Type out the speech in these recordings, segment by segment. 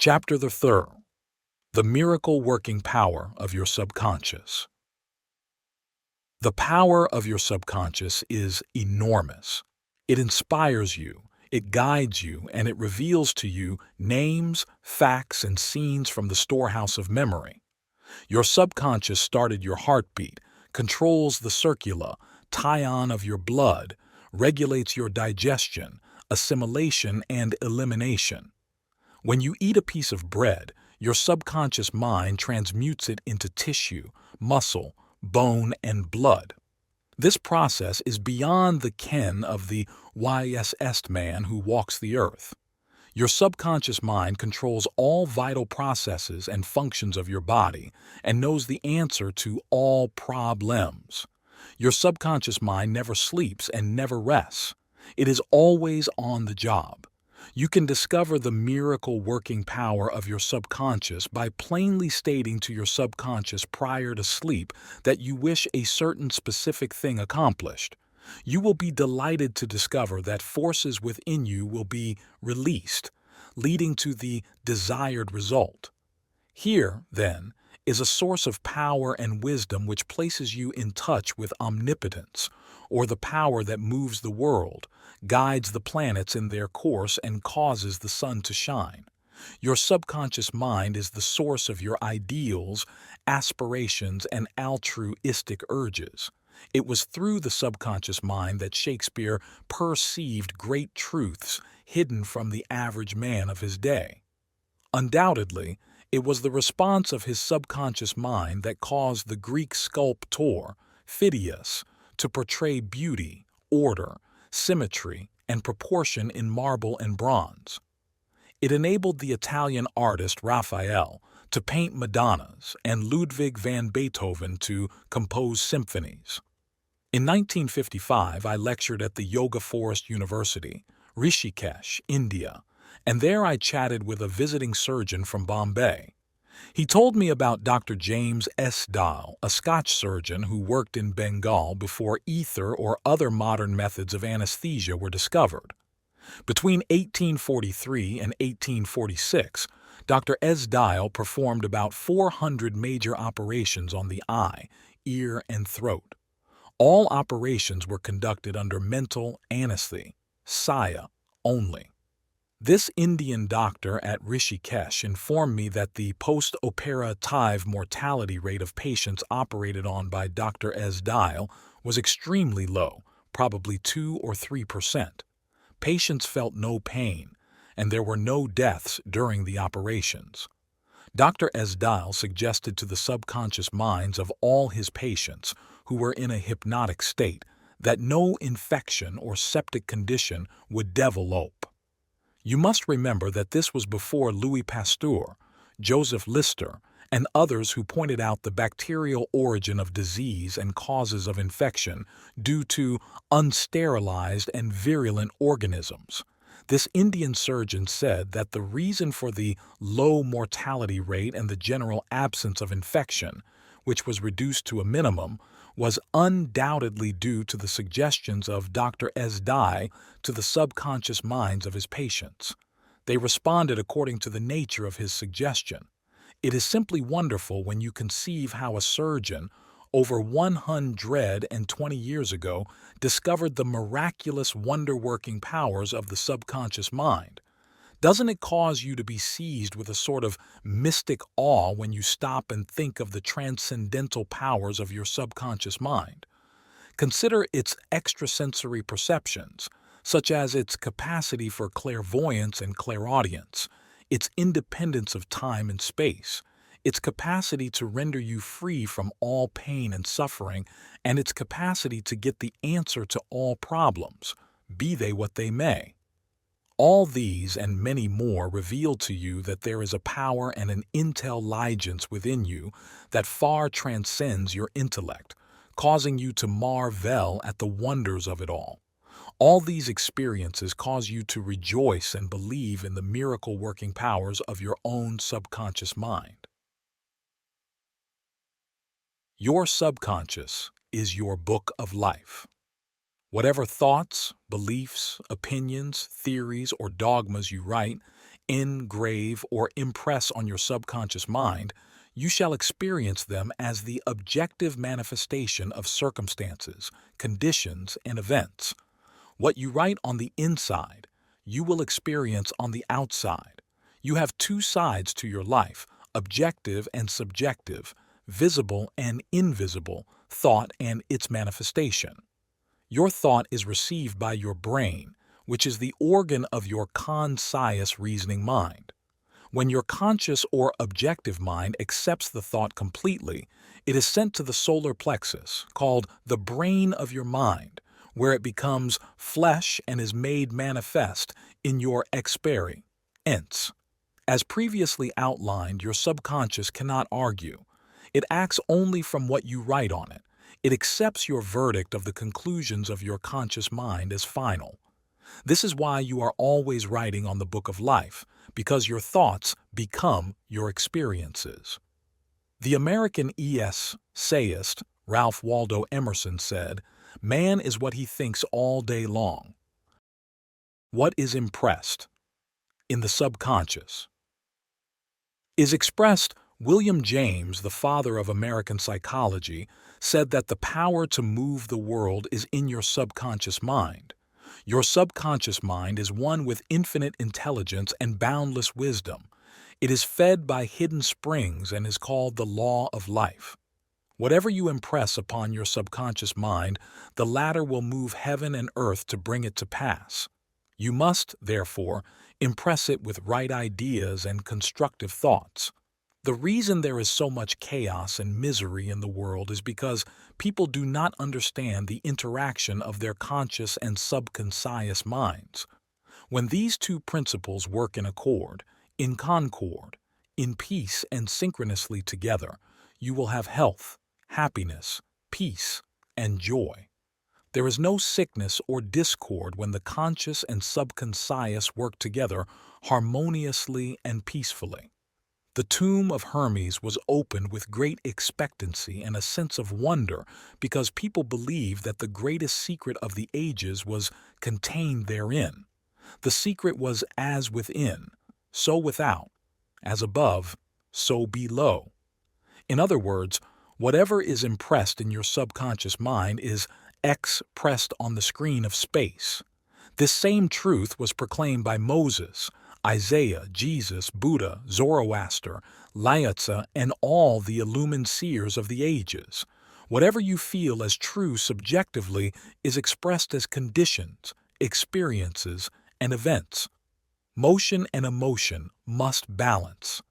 Chapter the third, the miracle working power of your subconscious. The power of your subconscious is enormous. It inspires you, it guides you, and it reveals to you names, facts, and scenes from the storehouse of memory. Your subconscious started your heartbeat, controls the circula, tyon of your blood, regulates your digestion, assimilation, and elimination. When you eat a piece of bread, your subconscious mind transmutes it into tissue, muscle, bone, and blood. This process is beyond the ken of the YSest man who walks the earth. Your subconscious mind controls all vital processes and functions of your body and knows the answer to all problems. Your subconscious mind never sleeps and never rests. It is always on the job. You can discover the miracle working power of your subconscious by plainly stating to your subconscious prior to sleep that you wish a certain specific thing accomplished. You will be delighted to discover that forces within you will be released, leading to the desired result. Here, then, is a source of power and wisdom which places you in touch with omnipotence, or the power that moves the world, guides the planets in their course, and causes the sun to shine. Your subconscious mind is the source of your ideals, aspirations, and altruistic urges. It was through the subconscious mind that Shakespeare perceived great truths hidden from the average man of his day. Undoubtedly, it was the response of his subconscious mind that caused the Greek sculptor, Phidias, to portray beauty, order, symmetry, and proportion in marble and bronze. It enabled the Italian artist Raphael to paint Madonnas and Ludwig van Beethoven to compose symphonies. In 1955, I lectured at the Yoga Forest University, Rishikesh, India, and there I chatted with a visiting surgeon from Bombay. He told me about Dr. James S. Dial, a Scotch surgeon who worked in Bengal before ether or other modern methods of anesthesia were discovered. Between 1843 and 1846, Dr. S. Dial performed about 400 major operations on the eye, ear, and throat. All operations were conducted under mental anesthesia only. This Indian doctor at Rishikesh informed me that the post-operative mortality rate of patients operated on by Dr. S. Dial was extremely low, probably 2 or 3%. Patients felt no pain, and there were no deaths during the operations. Dr. S. Dial suggested to the subconscious minds of all his patients who were in a hypnotic state that no infection or septic condition would develop. You must remember that this was before Louis Pasteur, Joseph Lister, and others who pointed out the bacterial origin of disease and causes of infection due to unsterilized and virulent organisms. This Indian surgeon said that the reason for the low mortality rate and the general absence of infection, which was reduced to a minimum, was undoubtedly due to the suggestions of Dr. S. Dye to the subconscious minds of his patients. They responded according to the nature of his suggestion. It is simply wonderful when you conceive how a surgeon, over 120 years ago, discovered the miraculous wonder-working powers of the subconscious mind. Doesn't it cause you to be seized with a sort of mystic awe when you stop and think of the transcendental powers of your subconscious mind? Consider its extrasensory perceptions, such as its capacity for clairvoyance and clairaudience, its independence of time and space, its capacity to render you free from all pain and suffering, and its capacity to get the answer to all problems, be they what they may. All these and many more reveal to you that there is a power and an intelligence within you that far transcends your intellect, causing you to marvel at the wonders of it all. All these experiences cause you to rejoice and believe in the miracle-working powers of your own subconscious mind. Your subconscious is your book of life. Whatever thoughts, beliefs, opinions, theories, or dogmas you write, engrave, or impress on your subconscious mind, you shall experience them as the objective manifestation of circumstances, conditions, and events. What you write on the inside, you will experience on the outside. You have two sides to your life, objective and subjective, visible and invisible, thought and its manifestation. Your thought is received by your brain, which is the organ of your conscious reasoning mind. When your conscious or objective mind accepts the thought completely, it is sent to the solar plexus, called the brain of your mind, where it becomes flesh and is made manifest in your experience. As previously outlined, your subconscious cannot argue. It acts only from what you write on it. It accepts your verdict of the conclusions of your conscious mind as final. This is why you are always writing on the book of life, because your thoughts become your experiences. The American essayist Ralph Waldo Emerson said, "Man is what he thinks all day long." What is impressed in the subconscious is expressed. William James, the father of American psychology, said that the power to move the world is in your subconscious mind. Your subconscious mind is one with infinite intelligence and boundless wisdom. It is fed by hidden springs and is called the law of life. Whatever you impress upon your subconscious mind, the latter will move heaven and earth to bring it to pass. You must, therefore, impress it with right ideas and constructive thoughts. The reason there is so much chaos and misery in the world is because people do not understand the interaction of their conscious and subconscious minds. When these two principles work in accord, in concord, in peace and synchronously together, you will have health, happiness, peace, and joy. There is no sickness or discord when the conscious and subconscious work together harmoniously and peacefully. The tomb of Hermes was opened with great expectancy and a sense of wonder because people believed that the greatest secret of the ages was contained therein. The secret was as within, so without, as above, so below. In other words, whatever is impressed in your subconscious mind is expressed on the screen of space. This same truth was proclaimed by Moses, Isaiah, Jesus, Buddha, Zoroaster, Lao Tzu, and all the illumined seers of the ages. Whatever you feel as true subjectively is expressed as conditions, experiences, and events. Motion and emotion must balance.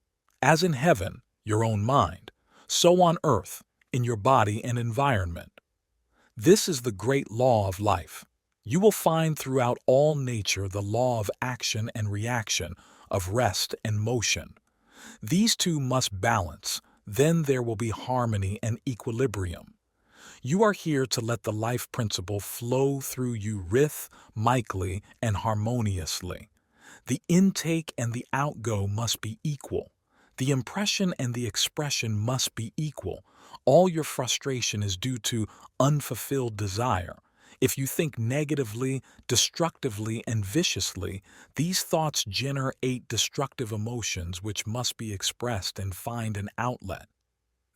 As in heaven, your own mind, so on earth, in your body and environment. This is the great law of life. You will find throughout all nature the law of action and reaction, of rest and motion. These two must balance, then there will be harmony and equilibrium. You are here to let the life principle flow through you rhythmically and harmoniously. The intake and the outgo must be equal. The impression and the expression must be equal. All your frustration is due to unfulfilled desire. If you think negatively, destructively, and viciously, these thoughts generate destructive emotions which must be expressed and find an outlet.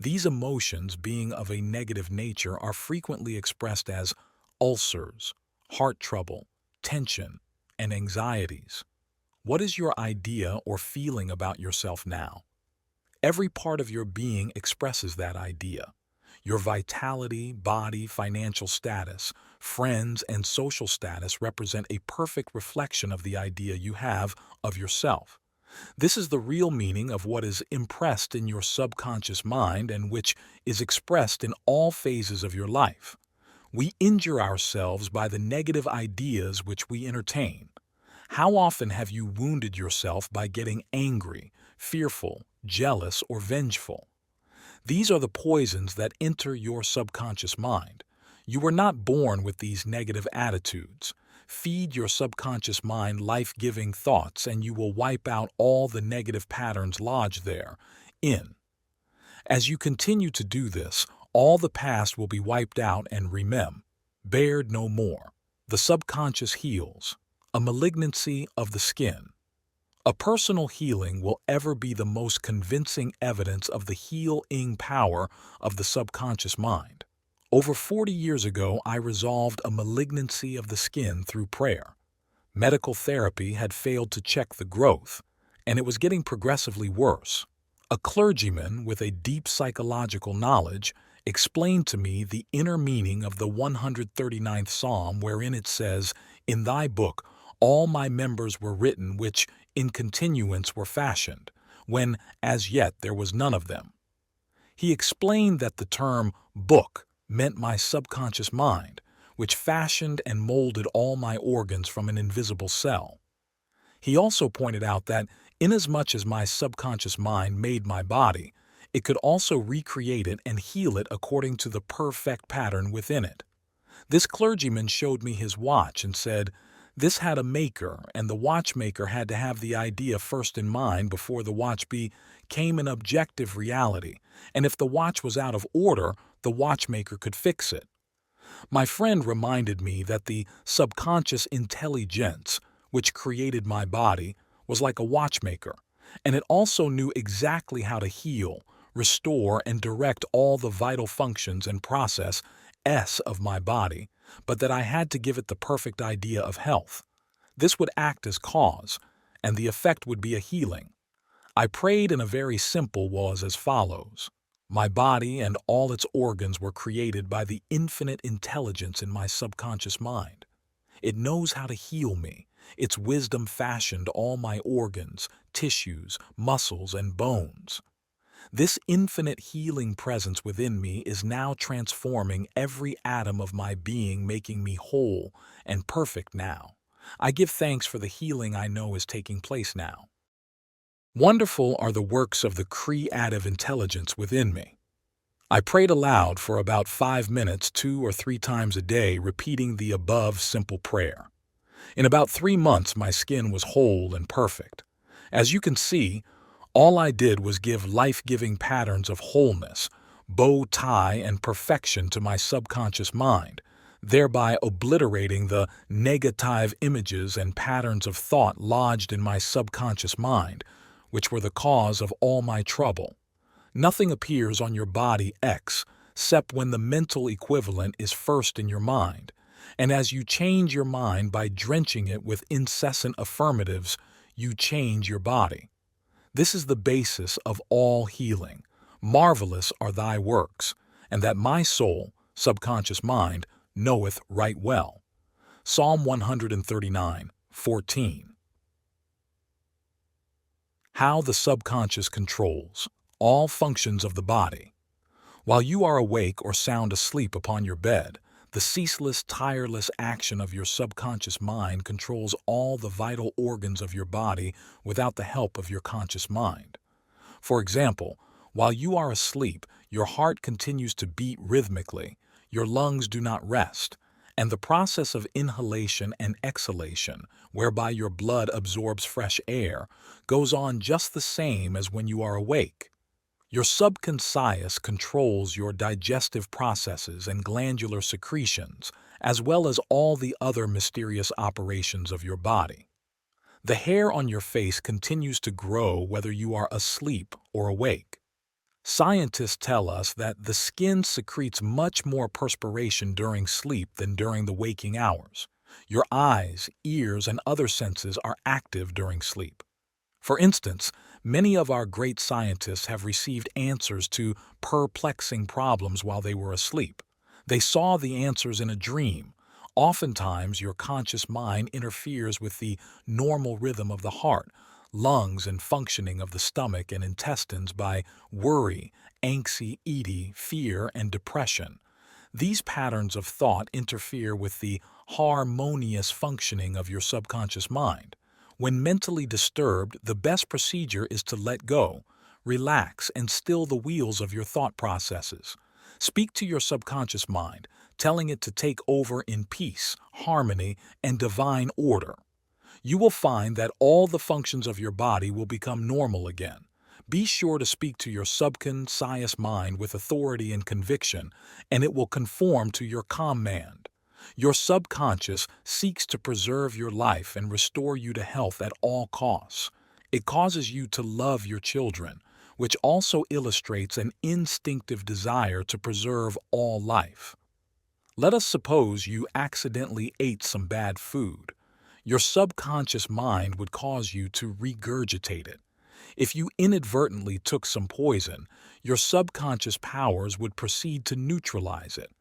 These emotions, being of a negative nature, are frequently expressed as ulcers, heart trouble, tension, and anxieties. What is your idea or feeling about yourself now? Every part of your being expresses that idea. Your vitality, body, financial status, friends, and social status represent a perfect reflection of the idea you have of yourself. This is the real meaning of what is impressed in your subconscious mind and which is expressed in all phases of your life. We injure ourselves by the negative ideas which we entertain. How often have you wounded yourself by getting angry, fearful, jealous, or vengeful? These are the poisons that enter your subconscious mind. You were not born with these negative attitudes. Feed your subconscious mind life-giving thoughts and you will wipe out all the negative patterns lodged there. As you continue to do this, all the past will be wiped out and remembered no more. The subconscious heals. A malignancy of the skin. A personal healing will ever be the most convincing evidence of the healing power of the subconscious mind. Over 40 years ago, I resolved a malignancy of the skin through prayer. Medical therapy had failed to check the growth, and it was getting progressively worse. A clergyman with a deep psychological knowledge explained to me the inner meaning of the 139th Psalm, wherein it says, "In thy book all my members were written, which in continuance were fashioned, when as yet there was none of them." He explained that the term book meant my subconscious mind, which fashioned and molded all my organs from an invisible cell. He also pointed out that inasmuch as my subconscious mind made my body, it could also recreate it and heal it according to the perfect pattern within it. This clergyman showed me his watch and said, "This had a maker, and the watchmaker had to have the idea first in mind before the watch became an objective reality, and if the watch was out of order, the watchmaker could fix it." My friend reminded me that the subconscious intelligence, which created my body, was like a watchmaker, and it also knew exactly how to heal, restore, and direct all the vital functions and processes of my body, but that I had to give it the perfect idea of health. This would act as cause, and the effect would be a healing. I prayed in a very simple was as follows. My body and all its organs were created by the infinite intelligence in my subconscious mind. It knows how to heal me. Its wisdom fashioned all my organs, tissues, muscles, and bones. This infinite healing presence within me is now transforming every atom of my being, making me whole and perfect now. I give thanks for the healing I know is taking place now. Wonderful are the works of the creative intelligence within me. I prayed aloud for about 5 minutes, 2 or 3 times a day, repeating the above simple prayer. In about 3 months, my skin was whole and perfect. As you can see, all I did was give life-giving patterns of wholeness, bow tie, and perfection to my subconscious mind, thereby obliterating the negative images and patterns of thought lodged in my subconscious mind, which were the cause of all my trouble. Nothing appears on your body except when the mental equivalent is first in your mind, and as you change your mind by drenching it with incessant affirmatives, you change your body. This is the basis of all healing. Marvelous are thy works, and that my soul, subconscious mind, knoweth right well. Psalm 139:14. How the subconscious controls all functions of the body. While you are awake or sound asleep upon your bed, the ceaseless, tireless action of your subconscious mind controls all the vital organs of your body without the help of your conscious mind. For example, while you are asleep, your heart continues to beat rhythmically, your lungs do not rest, and the process of inhalation and exhalation, whereby your blood absorbs fresh air, goes on just the same as when you are awake. Your subconscious controls your digestive processes and glandular secretions, as well as all the other mysterious operations of your body. The hair on your face continues to grow whether you are asleep or awake. Scientists tell us that the skin secretes much more perspiration during sleep than during the waking hours. Your eyes, ears, and other senses are active during sleep. For instance, many of our great scientists have received answers to perplexing problems while they were asleep. They saw the answers in a dream. Oftentimes, your conscious mind interferes with the normal rhythm of the heart, lungs, and functioning of the stomach and intestines by worry, anxiety, fear, and depression. These patterns of thought interfere with the harmonious functioning of your subconscious mind. When mentally disturbed, the best procedure is to let go, relax, and still the wheels of your thought processes. Speak to your subconscious mind, telling it to take over in peace, harmony, and divine order. You will find that all the functions of your body will become normal again. Be sure to speak to your subconscious mind with authority and conviction, and it will conform to your command. Your subconscious seeks to preserve your life and restore you to health at all costs. It causes you to love your children, which also illustrates an instinctive desire to preserve all life. Let us suppose you accidentally ate some bad food. Your subconscious mind would cause you to regurgitate it. If you inadvertently took some poison, your subconscious powers would proceed to neutralize it.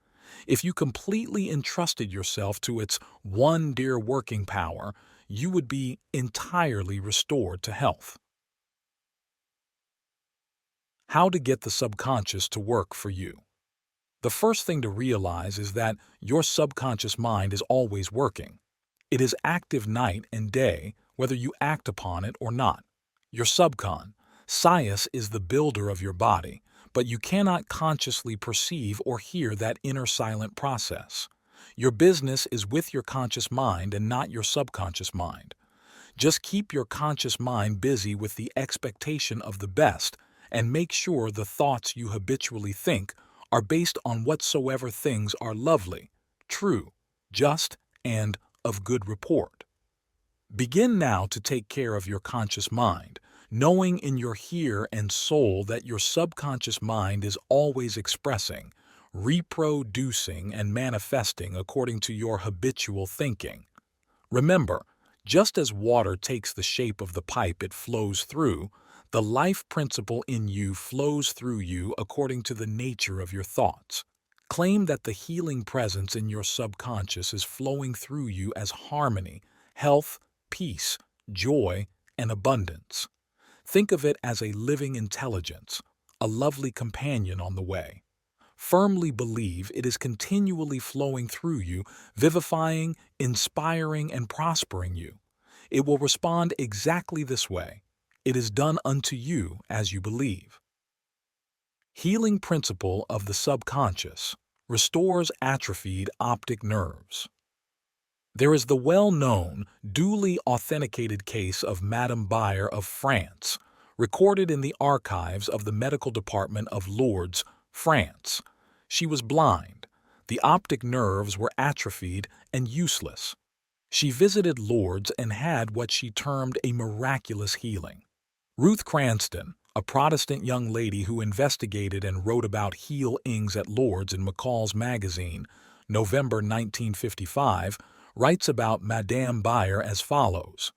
If you completely entrusted yourself to its one dear working power, you would be entirely restored to health. How to get the subconscious to work for you. The first thing to realize is that your subconscious mind is always working. It is active night and day, whether you act upon it or not. Your subconscious is the builder of your body, but you cannot consciously perceive or hear that inner silent process. Your business is with your conscious mind and not your subconscious mind. Just keep your conscious mind busy with the expectation of the best and make sure the thoughts you habitually think are based on whatsoever things are lovely, true, just, and of good report. Begin now to take care of your conscious mind, knowing in your heart and soul that your subconscious mind is always expressing, reproducing, and manifesting according to your habitual thinking. Remember, just as water takes the shape of the pipe it flows through, the life principle in you flows through you according to the nature of your thoughts. Claim that the healing presence in your subconscious is flowing through you as harmony, health, peace, joy, and abundance. Think of it as a living intelligence, a lovely companion on the way. Firmly believe it is continually flowing through you, vivifying, inspiring, and prospering you. It will respond exactly this way. It is done unto you as you believe. Healing principle of the subconscious restores atrophied optic nerves. There is the well-known, duly authenticated case of Madame Bayer of France, recorded in the archives of the medical department of Lourdes, France. She was blind. The optic nerves were atrophied and useless. She visited Lourdes and had what she termed a miraculous healing. Ruth Cranston, a Protestant young lady who investigated and wrote about healings at Lourdes in McCall's magazine, November 1955, writes about Madame Bayer as follows.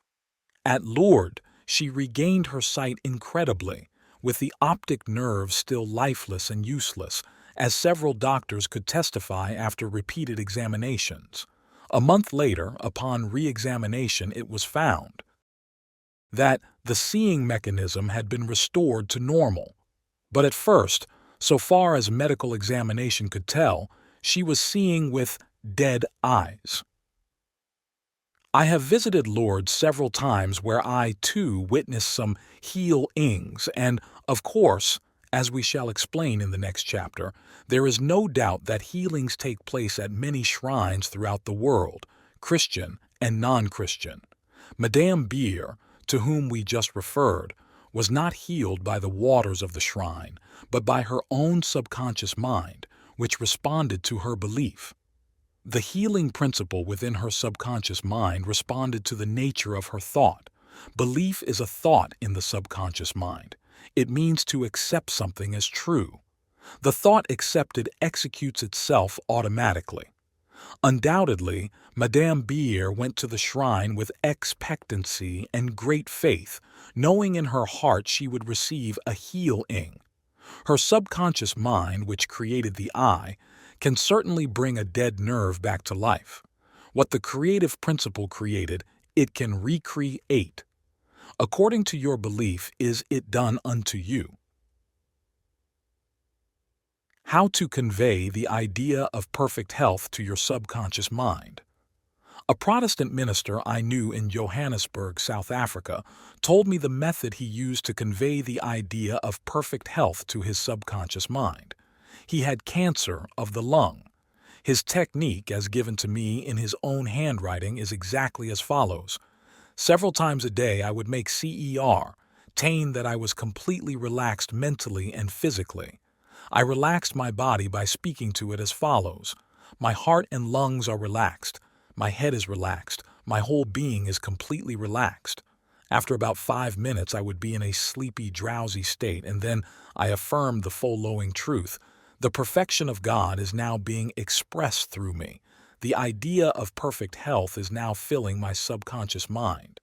At Lourdes, she regained her sight incredibly, with the optic nerve still lifeless and useless, as several doctors could testify after repeated examinations. A month later, upon re-examination, it was found that the seeing mechanism had been restored to normal. But at first, so far as medical examination could tell, she was seeing with dead eyes. I have visited Lourdes several times where I, too, witnessed some healings, and, of course, as we shall explain in the next chapter, there is no doubt that healings take place at many shrines throughout the world, Christian and non-Christian. Madame Bayer, to whom we just referred, was not healed by the waters of the shrine, but by her own subconscious mind, which responded to her belief. The healing principle within her subconscious mind responded to the nature of her thought. Belief is a thought in the subconscious mind. It means to accept something as true. The thought accepted executes itself automatically. Undoubtedly, Madame Bayer went to the shrine with expectancy and great faith, knowing in her heart she would receive a healing. Her subconscious mind, which created the eye, can certainly bring a dead nerve back to life. What the creative principle created, it can recreate. According to your belief, is it done unto you. How to convey the idea of perfect health to your subconscious mind. A Protestant minister I knew in Johannesburg, South Africa, told me the method he used to convey the idea of perfect health to his subconscious mind. He had cancer of the lung. His technique, as given to me in his own handwriting, is exactly as follows. Several times a day I would make CER, saying that I was completely relaxed mentally and physically. I relaxed my body by speaking to it as follows. My heart and lungs are relaxed. My head is relaxed. My whole being is completely relaxed. After about 5 minutes, I would be in a sleepy, drowsy state, and then I affirmed the following truth. The perfection of God is now being expressed through me. The idea of perfect health is now filling my subconscious mind.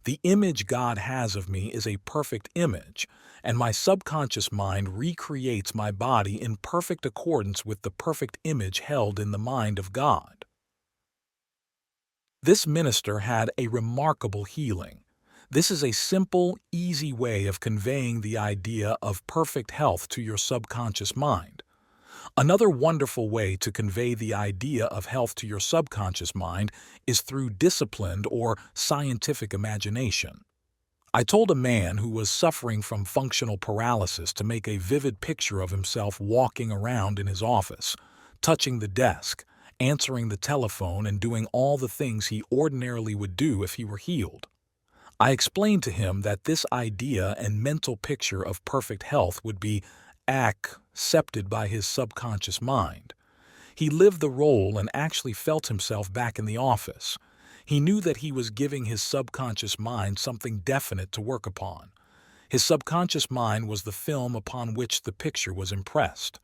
The image God has of me is a perfect image, and my subconscious mind recreates my body in perfect accordance with the perfect image held in the mind of God. This minister had a remarkable healing. This is a simple, easy way of conveying the idea of perfect health to your subconscious mind. Another wonderful way to convey the idea of health to your subconscious mind is through disciplined or scientific imagination. I told a man who was suffering from functional paralysis to make a vivid picture of himself walking around in his office, touching the desk, answering the telephone, and doing all the things he ordinarily would do if he were healed. I explained to him that this idea and mental picture of perfect health would be accepted by his subconscious mind. He lived the role and actually felt himself back in the office. He knew that he was giving his subconscious mind something definite to work upon. His subconscious mind was the film upon which the picture was impressed.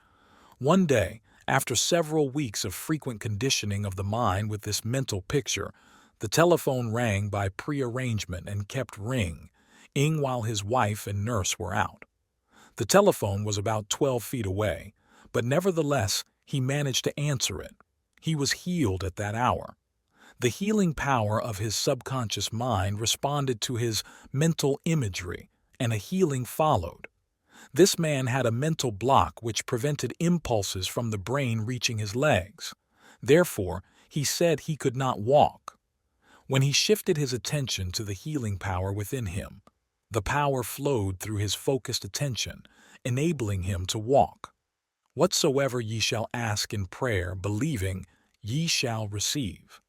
One day, after several weeks of frequent conditioning of the mind with this mental picture, the telephone rang by prearrangement and kept ringing while his wife and nurse were out. The telephone was about 12 feet away, but nevertheless, he managed to answer it. He was healed at that hour. The healing power of his subconscious mind responded to his mental imagery, and a healing followed. This man had a mental block which prevented impulses from the brain reaching his legs. Therefore, he said he could not walk. When he shifted his attention to the healing power within him, the power flowed through his focused attention, enabling him to walk. Whatsoever ye shall ask in prayer, believing, ye shall receive.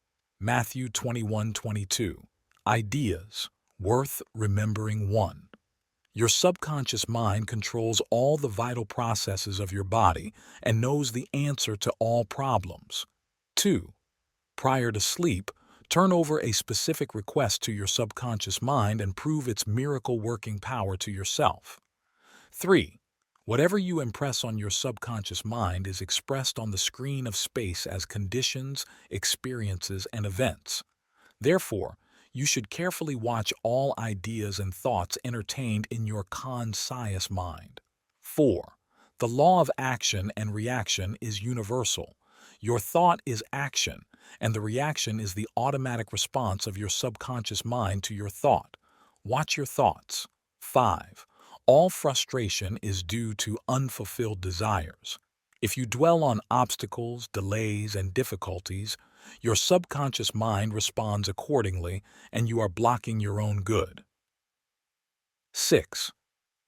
Matthew 21:22. Ideas worth remembering. 1. Your subconscious mind controls all the vital processes of your body and knows the answer to all problems. 2. Prior to sleep, turn over a specific request to your subconscious mind and prove its miracle working power to yourself. 3. Whatever you impress on your subconscious mind is expressed on the screen of space as conditions, experiences, and events. Therefore, you should carefully watch all ideas and thoughts entertained in your conscious mind. 4. The law of action and reaction is universal. Your thought is action, and the reaction is the automatic response of your subconscious mind to your thought. Watch your thoughts. 5. All frustration is due to unfulfilled desires. If you dwell on obstacles, delays, and difficulties, your subconscious mind responds accordingly, and you are blocking your own good. 6.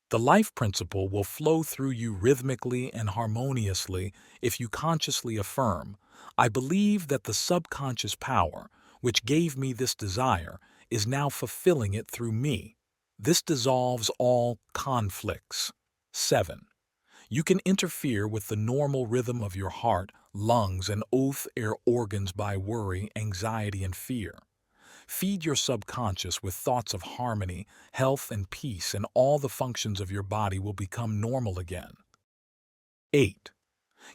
The life principle will flow through you rhythmically and harmoniously if you consciously affirm, I believe that the subconscious power, which gave me this desire, is now fulfilling it through me. This dissolves all conflicts. 7. You can interfere with the normal rhythm of your heart, lungs, and air organs by worry, anxiety, and fear. Feed your subconscious with thoughts of harmony, health, and peace, and all the functions of your body will become normal again. 8.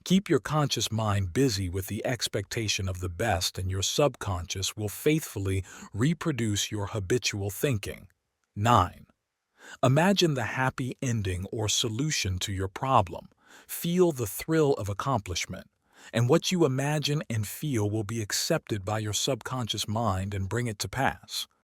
Keep your conscious mind busy with the expectation of the best, and your subconscious will faithfully reproduce your habitual thinking. 9. Imagine the happy ending or solution to your problem. Feel the thrill of accomplishment, and what you imagine and feel will be accepted by your subconscious mind and bring it to pass.